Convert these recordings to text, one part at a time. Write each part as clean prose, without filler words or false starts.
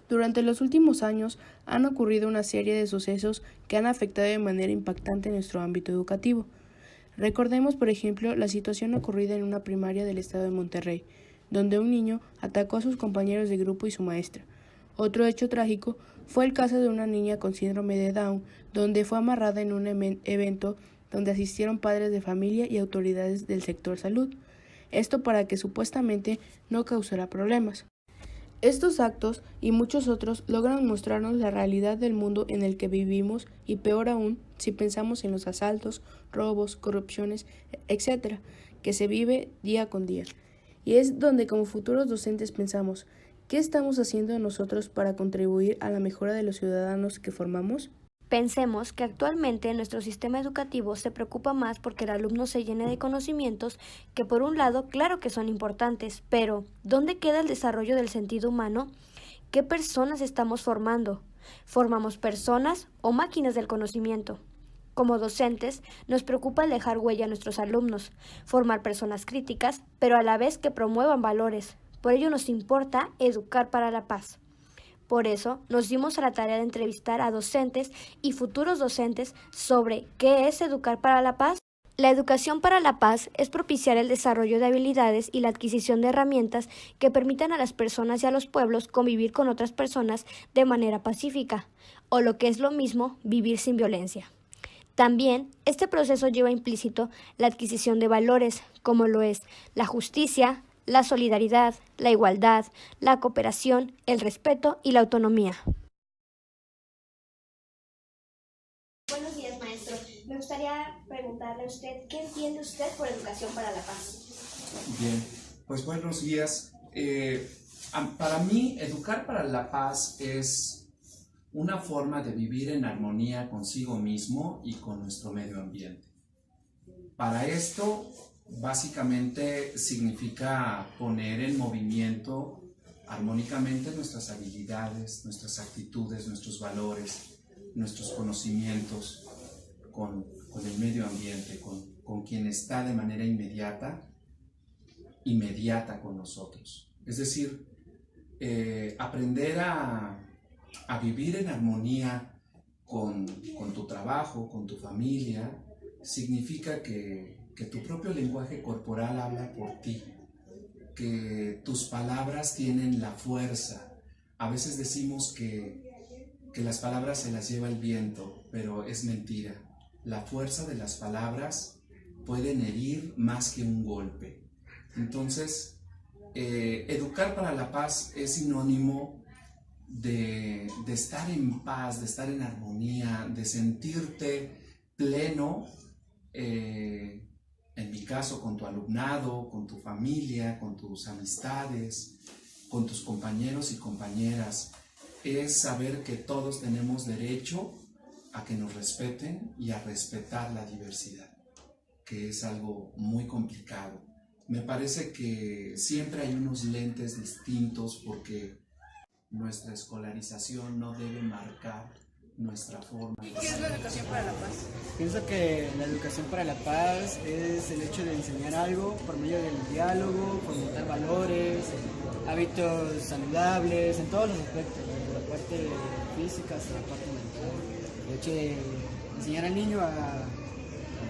Durante los últimos años han ocurrido una serie de sucesos que han afectado de manera impactante nuestro ámbito educativo. Recordemos, por ejemplo, la situación ocurrida en una primaria del estado de Monterrey, donde un niño atacó a sus compañeros de grupo y su maestra. Otro hecho trágico fue el caso de una niña con síndrome de Down, donde fue amarrada en un evento donde asistieron padres de familia y autoridades del sector salud. Esto para que supuestamente no causara problemas. Estos actos y muchos otros logran mostrarnos la realidad del mundo en el que vivimos y peor aún si pensamos en los asaltos, robos, corrupciones, etc., que se vive día con día. Y es donde como futuros docentes pensamos, ¿qué estamos haciendo nosotros para contribuir a la mejora de los ciudadanos que formamos? Pensemos que actualmente nuestro sistema educativo se preocupa más porque el alumno se llene de conocimientos que por un lado claro que son importantes, pero ¿dónde queda el desarrollo del sentido humano? ¿Qué personas estamos formando? ¿Formamos personas o máquinas del conocimiento? Como docentes, nos preocupa el dejar huella a nuestros alumnos, formar personas críticas, pero a la vez que promuevan valores. Por ello nos importa educar para la paz. Por eso nos dimos a la tarea de entrevistar a docentes y futuros docentes sobre qué es educar para la paz. La educación para la paz es propiciar el desarrollo de habilidades y la adquisición de herramientas que permitan a las personas y a los pueblos convivir con otras personas de manera pacífica, o lo que es lo mismo, vivir sin violencia. También, este proceso lleva implícito la adquisición de valores, como lo es la justicia, la solidaridad, la igualdad, la cooperación, el respeto y la autonomía. Buenos días, maestro. Me gustaría preguntarle a usted, ¿qué entiende usted por educación para la paz? Bien, pues buenos días. Para mí, educar para la paz es una forma de vivir en armonía consigo mismo y con nuestro medio ambiente. Para esto, básicamente significa poner en movimiento armónicamente nuestras habilidades, nuestras actitudes, nuestros valores, nuestros conocimientos con el medio ambiente, con quien está de manera inmediata con nosotros. Es decir, aprender a vivir en armonía con tu trabajo, con tu familia, significa que tu propio lenguaje corporal habla por ti, que tus palabras tienen la fuerza. A veces decimos que las palabras se las lleva el viento, pero es mentira. La fuerza de las palabras pueden herir más que un golpe. Entonces, educar para la paz es sinónimo de estar en paz, de estar en armonía, de sentirte pleno, en mi caso con tu alumnado, con tu familia, con tus amistades, con tus compañeros y compañeras. Es saber que todos tenemos derecho a que nos respeten y a respetar la diversidad, que es algo muy complicado. Me parece que siempre hay unos lentes distintos porque nuestra escolarización no debe marcar nuestra forma. ¿Y qué es la educación para la paz? Pienso que la educación para la paz es el hecho de enseñar algo por medio del diálogo, fomentar valores, hábitos saludables en todos los aspectos, desde la parte física hasta la parte mental. El hecho de enseñar al niño a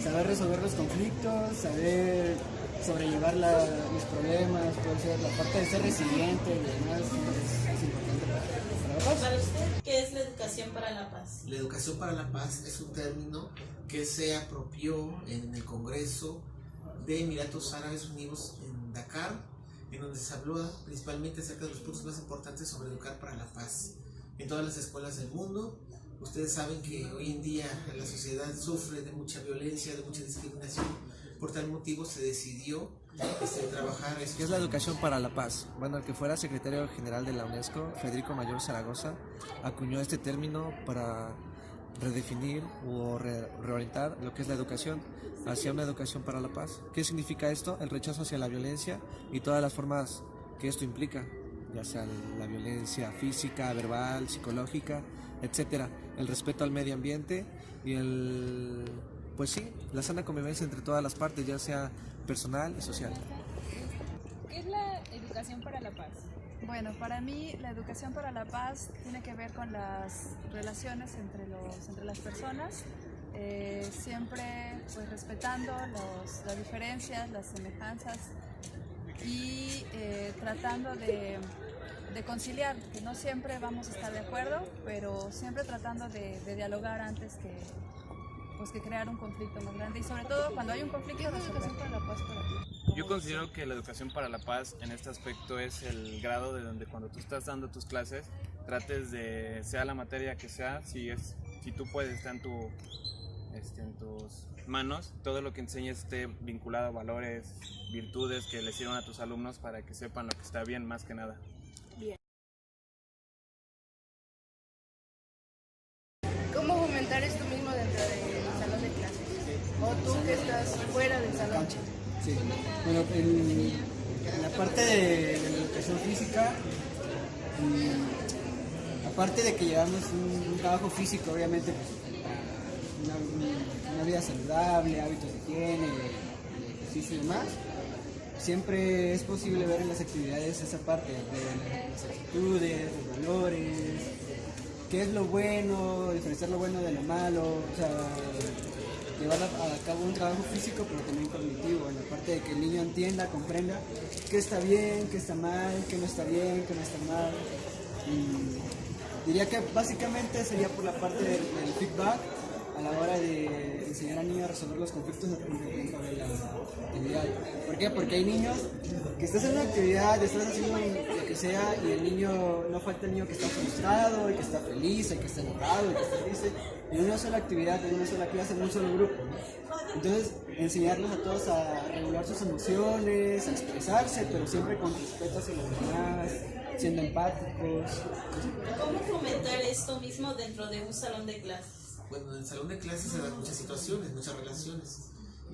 saber resolver los conflictos, saber sobrellevar los problemas, puede ser la parte de ser resiliente y demás, es importante para la paz. Para usted, ¿qué es la educación para la paz? La educación para la paz es un término que se apropió en el Congreso de Emiratos Árabes Unidos en Dakar, en donde se habló principalmente acerca de los puntos más importantes sobre educar para la paz. En todas las escuelas del mundo, ustedes saben que hoy en día la sociedad sufre de mucha violencia, de mucha discriminación. Por tal motivo se decidió trabajar. ¿Qué es la educación para la paz? Bueno, el que fuera secretario general de la UNESCO, Federico Mayor Zaragoza, acuñó este término para redefinir o reorientar lo que es la educación hacia una educación para la paz. ¿Qué significa esto? El rechazo hacia la violencia y todas las formas que esto implica, ya sea la violencia física, verbal, psicológica, etcétera. El respeto al medio ambiente y pues sí, la sana convivencia entre todas las partes, ya sea personal y social. ¿Qué es la educación para la paz? Bueno, para mí la educación para la paz tiene que ver con las relaciones entre las personas, siempre pues respetando las diferencias, las semejanzas y tratando de conciliar, que no siempre vamos a estar de acuerdo, pero siempre tratando de dialogar antes que crear un conflicto más grande y sobre todo cuando hay un conflicto resolver. Para la paz para ti. Yo considero que la educación para la paz en este aspecto es el grado de donde cuando tú estás dando tus clases trates de, sea la materia que sea, si tú puedes, está en tus manos, todo lo que enseñes esté vinculado a valores, virtudes que les sirvan a tus alumnos para que sepan lo que está bien más que nada. Bien. ¿Cómo fomentar esto mismo dentro del salón de clases? O tú que estás fuera del salón. Sí, bueno, en la parte de la educación física, aparte de que llevamos un trabajo físico, obviamente, una vida saludable, hábitos de higiene, de ejercicio y demás, siempre es posible ver en las actividades esa parte de las actitudes, los valores, qué es lo bueno, diferenciar lo bueno de lo malo, o sea, llevar a cabo un trabajo físico pero también cognitivo, en la parte de que el niño entienda, comprenda qué está bien, qué está mal, qué no está bien, qué no está mal. Y diría que básicamente sería por la parte del feedback a la hora de enseñar al niño a resolver los conflictos dentro de la actividad. ¿Por qué? Porque hay niños que estás en una actividad, estás haciendo lo que sea y el niño, no falta el niño que está frustrado, y que está feliz, y que está enojado, y que está triste, en una sola actividad, en una sola clase, en un solo grupo, ¿no? Entonces, enseñarlos a todos a regular sus emociones, a expresarse, pero siempre con respeto hacia los demás, siendo empáticos. ¿Cómo fomentar esto mismo dentro de un salón de clases? Bueno, en el salón de clases se dan muchas situaciones, muchas relaciones.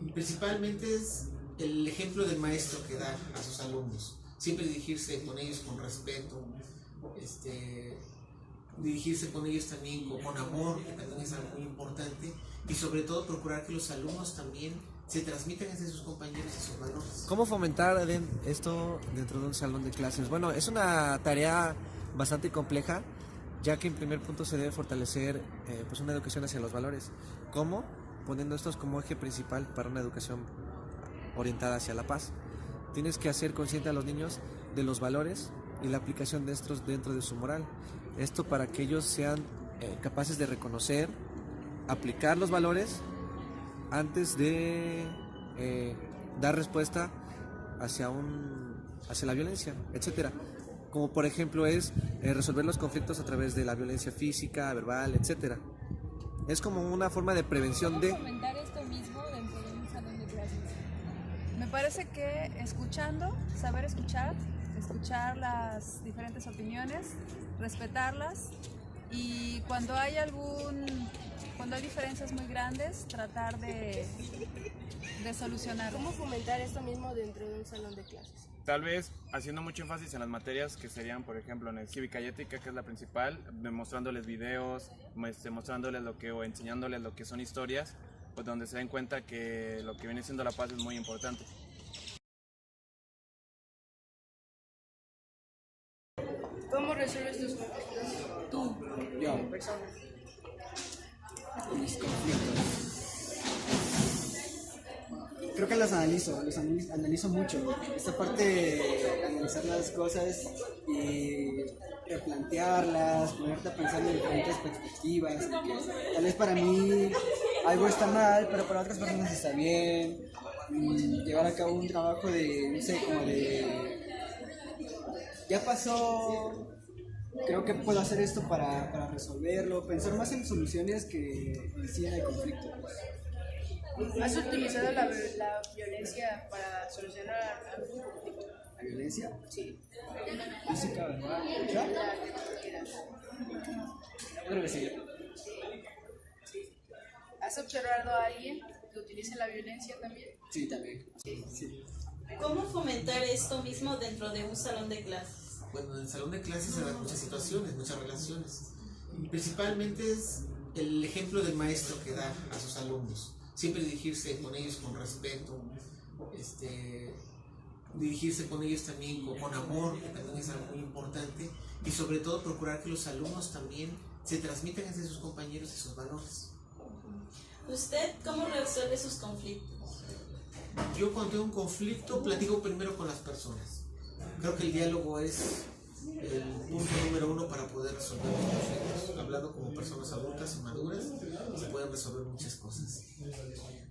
Y principalmente es el ejemplo del maestro que da a sus alumnos. Siempre dirigirse con ellos con respeto, dirigirse con ellos también con amor, que también es algo muy importante. Y sobre todo procurar que los alumnos también se transmitan entre sus compañeros y sus valores. ¿Cómo fomentar esto dentro de un salón de clases? Bueno, es una tarea bastante compleja, ya que en primer punto se debe fortalecer pues una educación hacia los valores. ¿Cómo? Poniendo estos como eje principal para una educación orientada hacia la paz. Tienes que hacer consciente a los niños de los valores y la aplicación de estos dentro de su moral. Esto para que ellos sean capaces de reconocer, aplicar los valores antes de dar respuesta hacia la violencia, etcétera. Como por ejemplo es resolver los conflictos a través de la violencia física, verbal, etcétera. Es como una forma de prevención de... ¿Cómo fomentar esto mismo dentro de un salón de clases? Me parece que escuchando, saber escuchar las diferentes opiniones, respetarlas y cuando hay diferencias muy grandes, tratar de solucionar. ¿Cómo fomentar esto mismo dentro de un salón de clases? Tal vez haciendo mucho énfasis en las materias que serían, por ejemplo, en el cívica y ética, que es la principal, mostrándoles videos, mostrándoles o enseñándoles lo que son historias, pues donde se den cuenta que lo que viene siendo la paz es muy importante. ¿Cómo resuelves tus conflictos tú, como persona? Mis conflictos. Creo que los analizo mucho. Esta parte de analizar las cosas y replantearlas, ponerte a pensar en diferentes perspectivas. Que tal vez para mí algo está mal, pero para otras personas está bien. Llevar a cabo un trabajo de, no sé, como de... Ya pasó, creo que puedo hacer esto para resolverlo. Pensar más en soluciones que en sí en el conflicto. ¿Has utilizado la violencia para solucionar algún conflicto? ¿La violencia? Sí. Física, ¿verdad? Creo que sí. ¿Has observado a alguien que utilice la violencia también? Sí, también. Sí. ¿Cómo fomentar esto mismo dentro de un salón de clases? Bueno, en el salón de clases se dan muchas situaciones, muchas relaciones. Y principalmente es el ejemplo del maestro que da a sus alumnos. Siempre dirigirse con ellos con respeto, dirigirse con ellos también con amor, que también es algo muy importante, y sobre todo procurar que los alumnos también se transmitan entre sus compañeros esos valores. ¿Usted cómo resuelve sus conflictos? Yo cuando tengo un conflicto platico primero con las personas. Creo que el diálogo es el punto número 1 para poder resolver los conflictos. Hablando como personas adultas y maduras, se pueden resolver muchas cosas.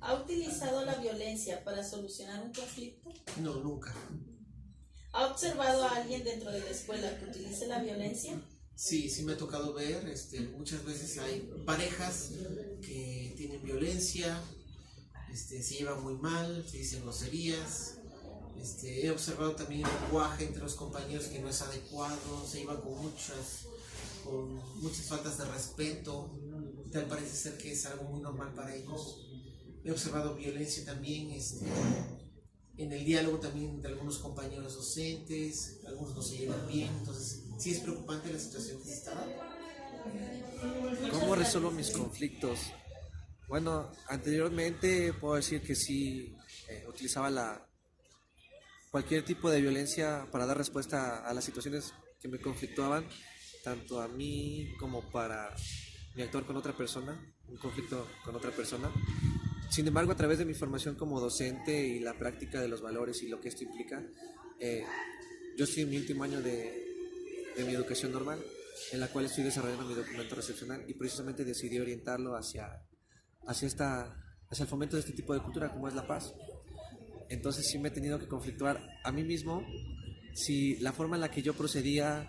¿Ha utilizado la violencia para solucionar un conflicto? No, nunca. ¿Ha observado a alguien dentro de la escuela que utilice la violencia? Sí, sí me ha tocado ver, muchas veces hay parejas que tienen violencia, se llevan muy mal, se dicen groserías. He observado también el lenguaje entre los compañeros que no es adecuado, se llevan con muchas faltas de respeto, tal parece ser que es algo muy normal para ellos. He observado violencia también en el diálogo también entre algunos compañeros docentes, algunos no se llevan bien, entonces sí es preocupante la situación que se está dando. ¿Cómo resuelvo mis conflictos? Bueno, anteriormente puedo decir que sí utilizaba cualquier tipo de violencia para dar respuesta a las situaciones que me conflictuaban, tanto a mí como para mi actuar con otra persona, un conflicto con otra persona. Sin embargo, a través de mi formación como docente y la práctica de los valores y lo que esto implica, yo estoy en mi último año de mi educación normal, en la cual estoy desarrollando mi documento recepcional y precisamente decidí orientarlo hacia el fomento de este tipo de cultura como es la paz. Entonces sí me he tenido que conflictuar a mí mismo si la forma en la que yo procedía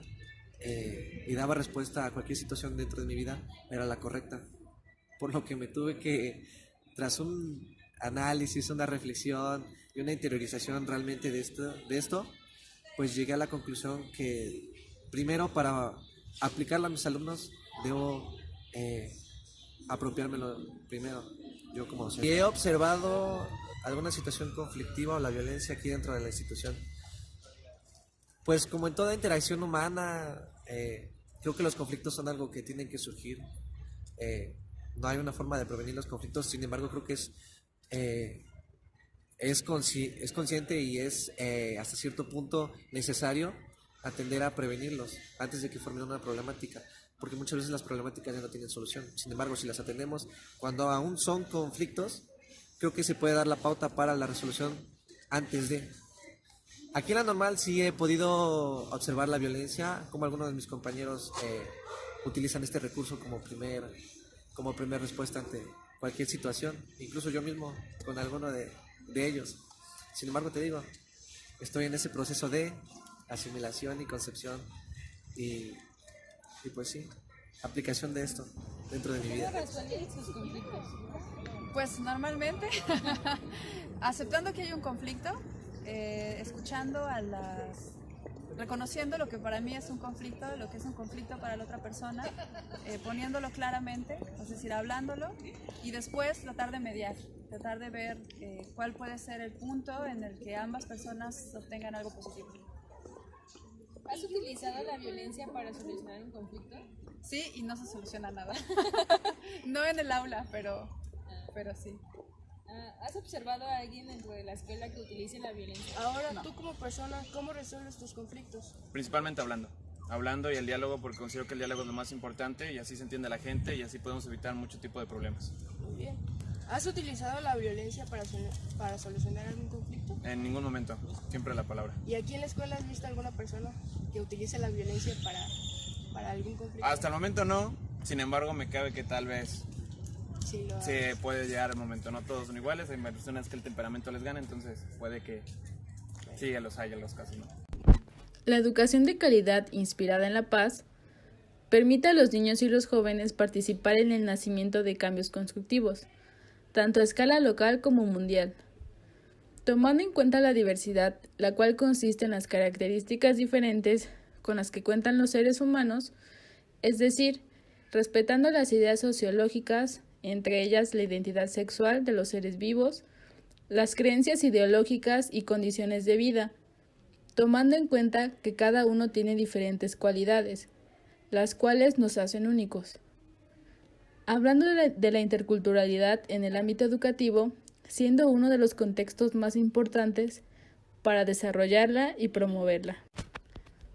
y daba respuesta a cualquier situación dentro de mi vida era la correcta, por lo que me tuve que, tras un análisis, una reflexión y una interiorización realmente de esto, pues llegué a la conclusión que primero para aplicarlo a mis alumnos debo apropiármelo primero yo como docente. Y he observado alguna situación conflictiva o la violencia aquí dentro de la institución. Pues como en toda interacción humana, creo que los conflictos son algo que tienen que surgir. No hay una forma de prevenir los conflictos, sin embargo creo que es consciente y es hasta cierto punto necesario atender a prevenirlos antes de que formen una problemática, porque muchas veces las problemáticas ya no tienen solución. Sin embargo, si las atendemos cuando aún son conflictos, creo que se puede dar la pauta para la resolución antes de. Aquí en la normal sí he podido observar la violencia, como algunos de mis compañeros utilizan este recurso como primer respuesta ante cualquier situación, incluso yo mismo con alguno de ellos. Sin embargo, te digo, estoy en ese proceso de asimilación y concepción y pues sí, aplicación de esto dentro de mi vida. ¿Cómo resuelven sus conflictos? Pues normalmente aceptando que hay un conflicto, escuchando reconociendo lo que para mí es un conflicto, lo que es un conflicto para la otra persona, poniéndolo claramente, es decir, hablándolo, y después tratar de mediar, tratar de ver cuál puede ser el punto en el que ambas personas obtengan algo positivo. ¿Has utilizado la violencia para solucionar un conflicto? Sí, y no se soluciona nada. No en el aula, pero sí. ¿Has observado a alguien dentro de la escuela que utilice la violencia? Ahora, No. tú como persona, ¿cómo resuelves tus conflictos? Principalmente hablando y el diálogo, porque considero que el diálogo es lo más importante y así se entiende a la gente y así podemos evitar mucho tipo de problemas. Muy bien. ¿Has utilizado la violencia para solucionar algún conflicto? En ningún momento, siempre la palabra. ¿Y aquí en la escuela has visto alguna persona que utilice la violencia para algún conflicto? Hasta el momento no, sin embargo me cabe que tal vez Sí, se puede llegar al momento. No todos son iguales, hay personas que el temperamento les gana, entonces puede que sí, los haya los casos, ¿no? La educación de calidad inspirada en la paz permite a los niños y los jóvenes participar en el nacimiento de cambios constructivos, tanto a escala local como mundial. Tomando en cuenta la diversidad, la cual consiste en las características diferentes con las que cuentan los seres humanos, es decir, respetando las ideas sociológicas, entre ellas la identidad sexual de los seres vivos, las creencias ideológicas y condiciones de vida, tomando en cuenta que cada uno tiene diferentes cualidades, las cuales nos hacen únicos. Hablando de la interculturalidad en el ámbito educativo, siendo uno de los contextos más importantes, para desarrollarla y promoverla.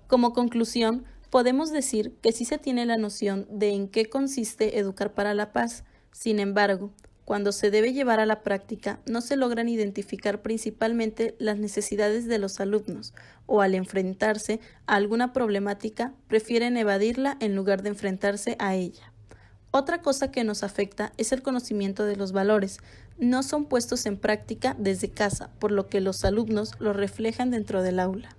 Como conclusión, podemos decir que sí se tiene la noción de en qué consiste educar para la paz. Sin embargo, cuando se debe llevar a la práctica, no se logran identificar principalmente las necesidades de los alumnos, o al enfrentarse a alguna problemática, prefieren evadirla en lugar de enfrentarse a ella. Otra cosa que nos afecta es el conocimiento de los valores. No son puestos en práctica desde casa, por lo que los alumnos los reflejan dentro del aula.